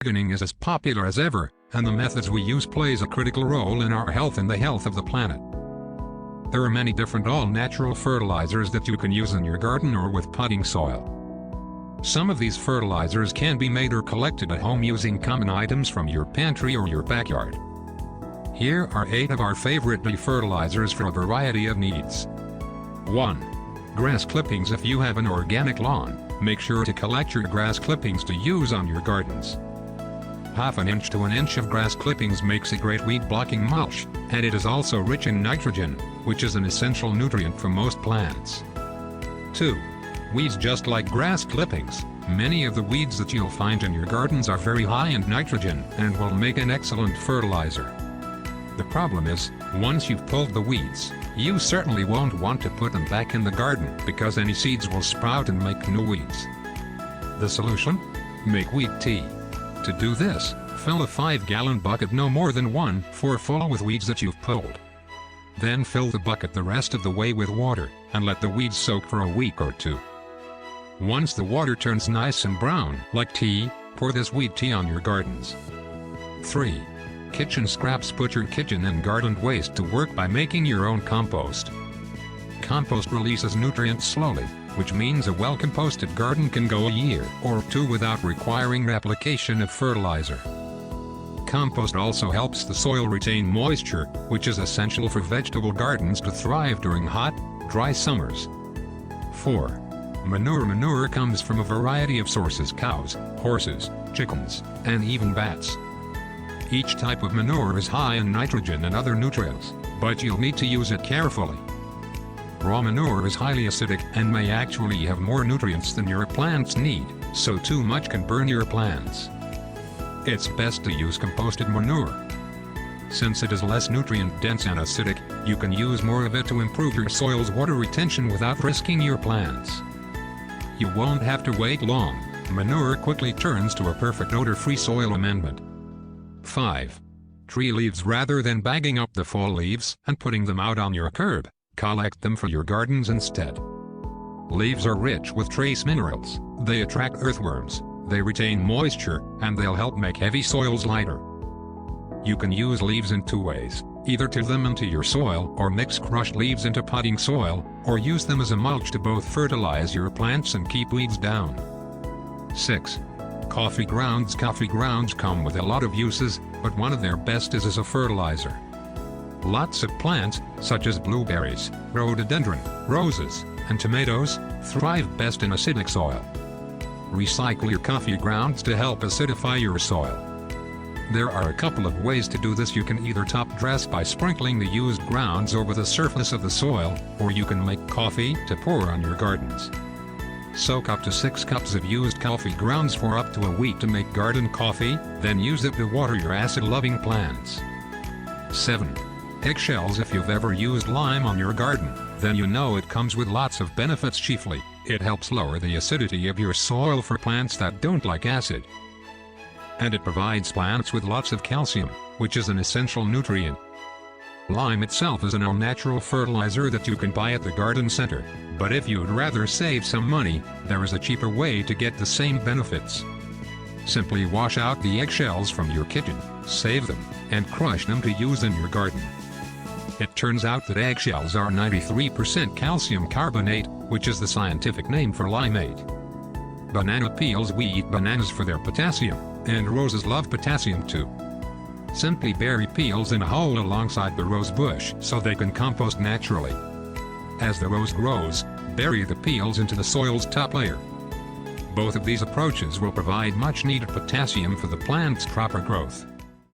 Gardening is as popular as ever, and the methods we use plays a critical role in our health and the health of the planet. There are many different all-natural fertilizers that you can use in your garden or with potting soil. Some of these fertilizers can be made or collected at home using common items from your pantry or your backyard. Here are 8 of our favorite fertilizers for a variety of needs. 1. Grass clippings. If you have an organic lawn, make sure to collect your grass clippings to use on your gardens. Half an inch to an inch of grass clippings makes a great weed-blocking mulch, and it is also rich in nitrogen, which is an essential nutrient for most plants. 2. Weeds. Just like grass clippings, many of the weeds that you'll find in your gardens are very high in nitrogen and will make an excellent fertilizer. The problem is, once you've pulled the weeds, you certainly won't want to put them back in the garden because any seeds will sprout and make new weeds. The solution? Make weed tea. To do this, fill a 5-gallon bucket no more than 1/4 full with weeds that you've pulled. Then fill the bucket the rest of the way with water, and let the weeds soak for a week or 2. Once the water turns nice and brown, like tea, pour this weed tea on your gardens. 3. Kitchen scraps. Put your kitchen and garden waste to work by making your own compost. Compost releases nutrients slowly, which means a well-composted garden can go a year or 2 without requiring application of fertilizer. Compost also helps the soil retain moisture, which is essential for vegetable gardens to thrive during hot, dry summers. 4. Manure. Manure comes from a variety of sources: cows, horses, chickens, and even bats. Each type of manure is high in nitrogen and other nutrients, but you'll need to use it carefully. Raw manure is highly acidic and may actually have more nutrients than your plants need, so too much can burn your plants. It's best to use composted manure. Since it is less nutrient-dense and acidic, you can use more of it to improve your soil's water retention without risking your plants. You won't have to wait long. Manure quickly turns to a perfect odor-free soil amendment. 5. Tree leaves. Rather than bagging up the fall leaves and putting them out on your curb, collect them for your gardens instead. Leaves are rich with trace minerals. They attract earthworms, they retain moisture, and they'll help make heavy soils lighter. You can use leaves in 2 ways, either till them into your soil or mix crushed leaves into potting soil, or use them as a mulch to both fertilize your plants and keep weeds down. 6. Coffee grounds. Coffee grounds come with a lot of uses, but one of their best is as a fertilizer. Lots of plants, such as blueberries, rhododendron, roses, and tomatoes, thrive best in acidic soil. Recycle your coffee grounds to help acidify your soil. There are a couple of ways to do this. You can either top dress by sprinkling the used grounds over the surface of the soil, or you can make coffee to pour on your gardens. Soak up to 6 cups of used coffee grounds for up to a week to make garden coffee, then use it to water your acid-loving plants. 7. Eggshells. If you've ever used lime on your garden, then you know it comes with lots of benefits. Chiefly, it helps lower the acidity of your soil for plants that don't like acid. And it provides plants with lots of calcium, which is an essential nutrient. Lime itself is an all-natural fertilizer that you can buy at the garden center, but if you'd rather save some money, there is a cheaper way to get the same benefits. Simply wash out the eggshells from your kitchen, save them, and crush them to use in your garden. It turns out that eggshells are 93% calcium carbonate, which is the scientific name for limeade. Banana peels. We eat bananas for their potassium, and roses love potassium too. Simply bury peels in a hole alongside the rose bush so they can compost naturally. As the rose grows, bury the peels into the soil's top layer. Both of these approaches will provide much needed potassium for the plant's proper growth.